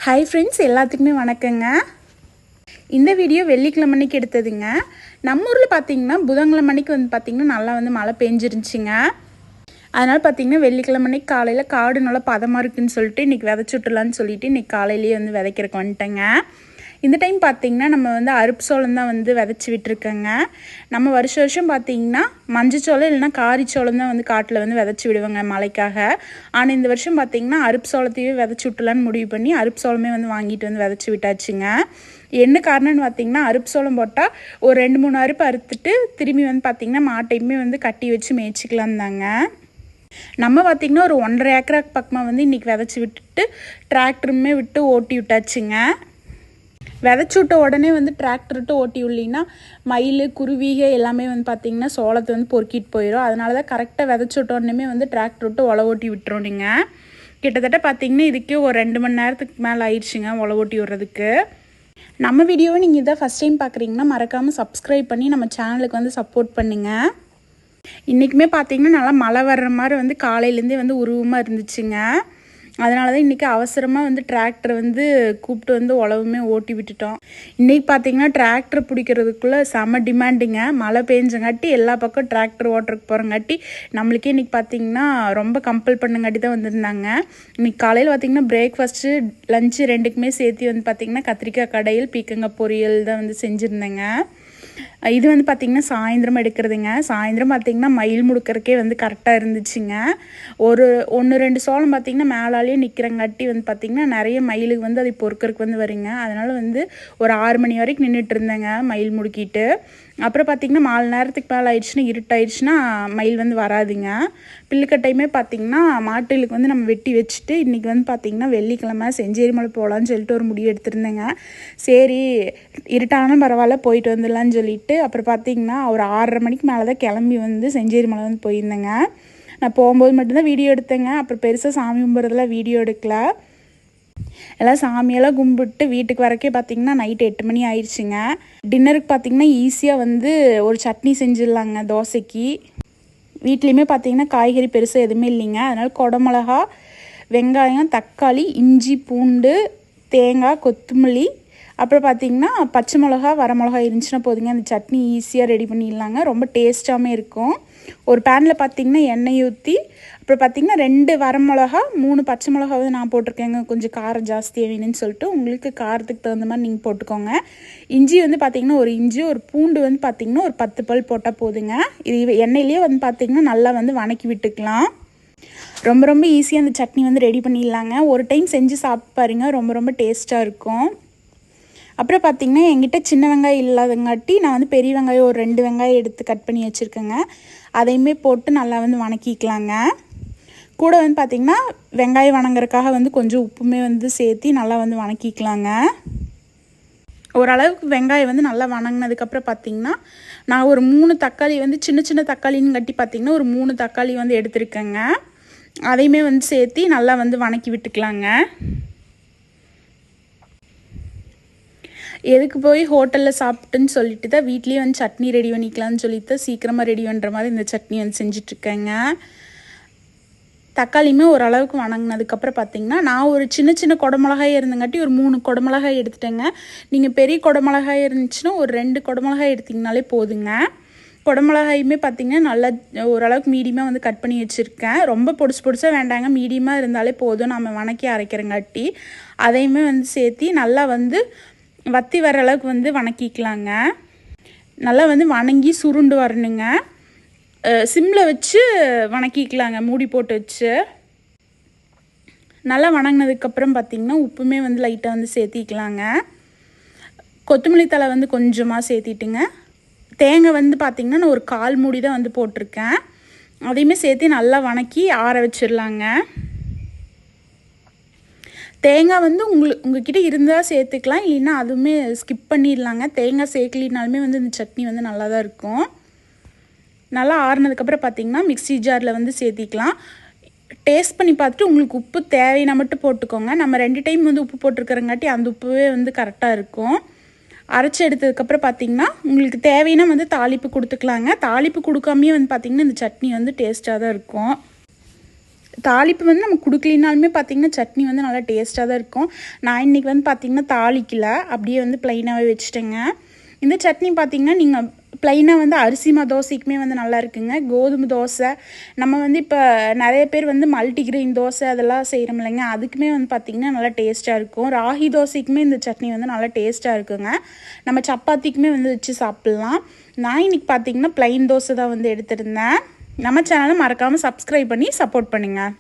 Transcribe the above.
Hi friends, எல்லாத்துக்குமே வணக்கங்க. இந்த வீடியோ வெள்ளிக்கிழமை அன்னைக்கு எடுத்ததுங்க. நம்ம ஊர்ல பாத்தீங்கன்னா புதன்கிழமை அன்னைக்கு வந்து பாத்தீங்கன்னா நல்லா வந்து மழை பெஞ்சிருந்துச்சுங்க. அதனால பாத்தீங்கன்னா வெள்ளிக்கிழமை அன்னைக்கு காலையில காடு நல்லா பதமா இருக்குன்னு சொல்லிட்டு இன்னைக்கு விதைச்சு விட்டுலாம்னு சொல்லிட்டு இன்னைக்கு காலையிலேயே வந்து விதைக்கிறதுக்கு வந்துட்டேங்க. இந்த டைம் பாத்தீங்கன்னா நம்ம வந்து அருப்பு சோளம் தான் வந்து விதைச்சு விட்டுருக்கோங்க. நம்ம வருஷம் பாத்தீங்கன்னா மஞ்சச்சோளம் இல்லைன்னா காரிச்சோளம் தான் வந்து காட்டில் வந்து விதைச்சி விடுவாங்க மழைக்காக. ஆனால் இந்த வருஷம் பாத்தீங்கன்னா அருப்பு சோளத்தையே விதைச்சி விட்டுலான்னு முடிவு பண்ணி அருப்பு சோளமே வந்து வாங்கிட்டு வந்து விதைச்சி விட்டாச்சுங்க. என்ன காரணம்னு பார்த்தீங்கன்னா அருப்பு சோளம் போட்டால் ஒரு 2-3 அருப்பு அறுத்துட்டு திரும்பி வந்து பார்த்திங்கன்னா மாட்டையுமே வந்து கட்டி வச்சு மேய்ச்சிக்கலாம் தாங்க. நம்ம பார்த்திங்கன்னா ஒரு 1.5 ஏக்கராக்கு பக்கமாக வந்து இன்றைக்கி விதைச்சி விட்டுட்டு டிராக்டருமே விட்டு ஓட்டி விட்டாச்சுங்க. விதைச்சி விட்ட உடனே வந்து டிராக்டர் விட்டு ஓட்டி விடலின்னா மயில் குருவிகை எல்லாமே வந்து பார்த்திங்கன்னா சோளத்தை வந்து பொறுக்கிட்டு போயிடும். அதனால தான் கரெக்டாக விதைச்சி விட்ட உடனே வந்து டிராக்டர் விட்டு ஒலை ஓட்டி விட்டுரும். நீங்கள் கிட்டத்தட்ட பார்த்திங்கன்னா இதுக்கே ஒரு 2 மணி நேரத்துக்கு மேலே ஆயிடுச்சுங்க ஒலை ஓட்டி விடுறதுக்கு. நம்ம வீடியோவை நீங்கள் இதை ஃபஸ்ட் டைம் பார்க்குறீங்கன்னா மறக்காமல் சப்ஸ்கிரைப் பண்ணி நம்ம சேனலுக்கு வந்து சப்போர்ட் பண்ணுங்கள். இன்றைக்குமே பார்த்திங்கன்னா நல்லா மழை வர்ற மாதிரி வந்து காலையிலேருந்தே வந்து உருவமாக இருந்துச்சுங்க. அதனால தான் இன்றைக்கி அவசரமாக வந்து டிராக்டர் வந்து கூப்பிட்டு வந்து உழவுமே ஓட்டி விட்டுட்டோம். இன்றைக்கி பார்த்திங்கன்னா டிராக்டர் பிடிக்கிறதுக்குள்ளே செம டிமாண்டுங்க. மழை பெஞ்சங்காட்டி எல்லா பக்கம் டிராக்டர் ஓட்டுறதுக்கு போகிறங்காட்டி நம்மளுக்கே இன்றைக்கி பார்த்திங்கன்னா ரொம்ப கம்பல் பண்ணுங்காட்டி தான் வந்திருந்தாங்க. இன்றைக்கி காலையில் பார்த்திங்கன்னா பிரேக்ஃபாஸ்ட்டு லஞ்சு ரெண்டுக்குமே சேர்த்து வந்து பார்த்திங்கன்னா கத்திரிக்காய் கடையில் பீக்கங்காய் பொரியல் தான் வந்து செஞ்சுருந்தேங்க. இது வந்து பார்த்திங்கன்னா சாயந்தரம் எடுக்கிறதுங்க. சாயந்தரம் பார்த்திங்கன்னா மயில் முடுக்கிறக்கே வந்து கரெக்டாக இருந்துச்சுங்க. ஒரு 1-2 சோளம் பார்த்திங்கன்னா மேலாலேயே நிற்கிறங்காட்டி வந்து பார்த்திங்கன்னா நிறைய மயிலுக்கு வந்து அதை பொறுக்கிறதுக்கு வந்து வருங்க. அதனால் வந்து ஒரு 6 மணி வரைக்கும் நின்றுட்டு இருந்தேங்க மயில் முடுக்கிட்டு. அப்புறம் பார்த்திங்கன்னா 4 நேரத்துக்கு மேலே ஆயிடுச்சுன்னா இருட்டாயிடுச்சுன்னா மயில் வந்து வராதுங்க. பில்லுக்கட்டையுமே பார்த்திங்கன்னா மாட்டுகளுக்கு வந்து நம்ம வெட்டி வச்சுட்டு இன்றைக்கி வந்து பார்த்திங்கன்னா வெள்ளிக்கிழமை செஞ்சேரி மலை போகலான்னு சொல்லிட்டு ஒரு முடிவு எடுத்திருந்தேங்க. சரி இருட்டானாலும் பரவாயில்ல போயிட்டு வந்துடலான்னு சொல்லிட்டு அப்புறம் பார்த்திங்கன்னா ஒரு 6:30 மணிக்கு மேலே தான் கிளம்பி வந்து செஞ்சேரி மலை வந்து போயிருந்தேங்க. நான் போகும்போது மட்டும்தான் வீடியோ எடுத்தேங்க. அப்புறம் பெருசாக சாமி கும்பிட்றதெல்லாம் வீடியோ எடுக்கல. எல்லாம் சாமியெல்லாம் கும்பிட்டு வீட்டுக்கு வரக்கே பார்த்திங்கன்னா நைட்டு 8 மணி ஆயிடுச்சுங்க. டின்னருக்கு பார்த்திங்கன்னா ஈஸியாக வந்து ஒரு சட்னி செஞ்சிடலாங்க தோசைக்கு. வீட்லேயுமே பார்த்திங்கன்னா காய்கறி பெருசாக எதுவுமே இல்லைங்க. அதனால் குடமிளகா, வெங்காயம், தக்காளி, இஞ்சி, பூண்டு, தேங்காய், கொத்தமல்லி, அப்புறம் பார்த்திங்கன்னா பச்சை மிளகா வரமிளகா இருந்துச்சுன்னா போதுங்க. அந்த சட்னி ஈஸியாக ரெடி பண்ணிடலாங்க. ரொம்ப டேஸ்ட்டாகவும் இருக்கும். ஒரு பேனில் பார்த்திங்கன்னா எண்ணெய் ஊற்றி அப்புறம் பார்த்திங்கன்னா 2 வரமிளகா 3 பச்சை மிளகாவது நான் போட்டிருக்கேங்க. கொஞ்சம் காரம் ஜாஸ்தியாக வேணும்னு சொல்லிட்டு உங்களுக்கு காரத்துக்கு தகுந்த மாதிரி நீங்கள் போட்டுக்கோங்க. இஞ்சி வந்து பார்த்திங்கன்னா ஒரு இஞ்சி, ஒரு பூண்டு வந்து பார்த்திங்கன்னா ஒரு 10 பல் போட்டால் போதுங்க. இது எண்ணெயிலேயே வந்து பார்த்திங்கன்னா நல்லா வந்து வணக்கி விட்டுக்கலாம். ரொம்ப ரொம்ப ஈஸியாக அந்த சட்னி வந்து ரெடி பண்ணிடலாங்க. ஒரு டைம் செஞ்சு சாப்பிட்டு பாருங்க, ரொம்ப ரொம்ப டேஸ்ட்டாக இருக்கும். அப்புறம் பார்த்திங்கன்னா என்கிட்ட சின்ன வெங்காயம் இல்லாதங்காட்டி நான் வந்து பெரிய வெங்காயம் ஒரு 2 வெங்காயம் எடுத்து கட் பண்ணி வச்சுருக்கேங்க. அதையுமே போட்டு நல்லா வந்து வணக்கிக்கலாங்க. கூட வந்து பார்த்திங்கன்னா வெங்காயம் வணங்குறதுக்காக வந்து கொஞ்சம் உப்புமே வந்து சேர்த்து நல்லா வந்து வணக்கிக்கலாங்க. ஓரளவுக்கு வெங்காயம் வந்து நல்லா வணங்கினதுக்கப்புறம் பார்த்திங்கன்னா நான் ஒரு 3 தக்காளி வந்து சின்ன சின்ன தக்காளின்னு கட்டி பார்த்திங்கன்னா ஒரு 3 தக்காளி வந்து எடுத்துருக்கேங்க. அதையுமே வந்து சேர்த்து நல்லா வந்து வணக்கி விட்டுக்கலாங்க. எதுக்கு போய் ஹோட்டலில் சாப்பிட்டுன்னு சொல்லிட்டு தான் வீட்லேயே வந்து சட்னி ரெடி பண்ணிக்கலாம்னு சொல்லிட்டு தான் சீக்கிரமாக ரெடி பண்ணுற மாதிரி இந்த சட்னி வந்து செஞ்சிட்ருக்கேங்க. தக்காளியுமே ஓரளவுக்கு வணங்கினதுக்கப்புறம் பார்த்திங்கன்னா நான் ஒரு சின்ன சின்ன குடமிளகாய் இருந்தங்காட்டி ஒரு 3 குடமிளகாய் எடுத்துட்டேங்க. நீங்கள் பெரிய குடமிளகாய் இருந்துச்சுன்னா ஒரு 2 குடமிளகாய் எடுத்திங்கனாலே போதுங்க. குடமிளகாயுமே பார்த்திங்கன்னா நல்லா ஓரளவுக்கு மீடியமாக வந்து கட் பண்ணி வச்சுருக்கேன். ரொம்ப பொடிசாக வேண்டாங்க, மீடியமாக இருந்தாலே போதும் நம்ம வணக்கி அரைக்கிறங்காட்டி. அதையுமே வந்து சேர்த்து நல்லா வந்து வற்றி வர அளவுக்கு வந்து வணக்கிக்கலாங்க. நல்லா வந்து வணங்கி சுருண்டு வரணுங்க. சிம்மில் வச்சு வணக்கிக்கலாங்க மூடி போட்டு வச்சு. நல்லா வணங்கினதுக்கப்புறம் பார்த்திங்கன்னா உப்புமே வந்து லைட்டாக வந்து சேர்த்திக்கலாங்க. கொத்தமல்லி தழை வந்து கொஞ்சமாக சேர்த்திட்டுங்க. தேங்காய் வந்து பார்த்திங்கன்னா நான் ஒரு 1/4 மூடி தான் வந்து போட்டிருக்கேன். அதையுமே சேர்த்து நல்லா வணக்கி ஆற வச்சிடலாங்க. தேங்காய் வந்து உங்ககிட்ட இருந்தால் சேர்த்துக்கலாம், இல்லைன்னா அதுவுமே ஸ்கிப் பண்ணிடலாங்க. தேங்காய் சேர்க்கலினாலுமே வந்து இந்த சட்னி வந்து நல்லா தான் இருக்கும். நல்லா ஆறுனதுக்கப்புறம் பார்த்திங்கன்னா மிக்ஸி ஜாரில் வந்து சேர்த்திக்கலாம். டேஸ்ட் பண்ணி பார்த்துட்டு உங்களுக்கு உப்பு தேவைன்னா மட்டும் போட்டுக்கோங்க. நம்ம 2 டைம் வந்து உப்பு போட்டிருக்கிறங்காட்டி அந்த உப்புவே வந்து கரெக்டாக இருக்கும். அரைச்சி எடுத்ததுக்கப்புறம் பார்த்திங்கன்னா உங்களுக்கு தேவைன்னா வந்து தாளிப்பு கொடுத்துக்கலாங்க. தாளிப்பு கொடுக்காமையே வந்து பார்த்திங்கன்னா இந்த சட்னி வந்து டேஸ்ட்டாக தான் இருக்கும். தாளிப்பு வந்து நம்ம கொடுக்கலினாலுமே பார்த்திங்கன்னா சட்னி வந்து நல்லா டேஸ்ட்டாக தான் இருக்கும். நான் இன்றைக்கி வந்து பார்த்திங்கன்னா தாளிக்கல, அப்படியே வந்து ப்ளைனாகவே வச்சுட்டேங்க. இந்த சட்னி பார்த்திங்கன்னா நீங்கள் ப்ளைனாக வந்து அரிசிமா தோசைக்குமே வந்து நல்லா இருக்குங்க. கோதுமை தோசை, நம்ம வந்து இப்போ நிறைய பேர் வந்து மல்டிகிரெயின் தோசை அதெல்லாம் செய்கிறோம் இல்லைங்க, அதுக்குமே வந்து பார்த்திங்கன்னா நல்லா டேஸ்ட்டாக இருக்கும். ராகி தோசைக்குமே இந்த சட்னி வந்து நல்லா டேஸ்ட்டாக இருக்குங்க. நம்ம சப்பாத்திக்குமே வந்து வச்சு சாப்பிட்லாம். நான் இன்றைக்கி பார்த்திங்கன்னா ப்ளைன் தோசை தான் வந்து எடுத்திருந்தேன். நம்ம சேனலை மறக்காமல் சப்ஸ்கிரைப் பண்ணி சப்போர்ட் பண்ணுங்கள்.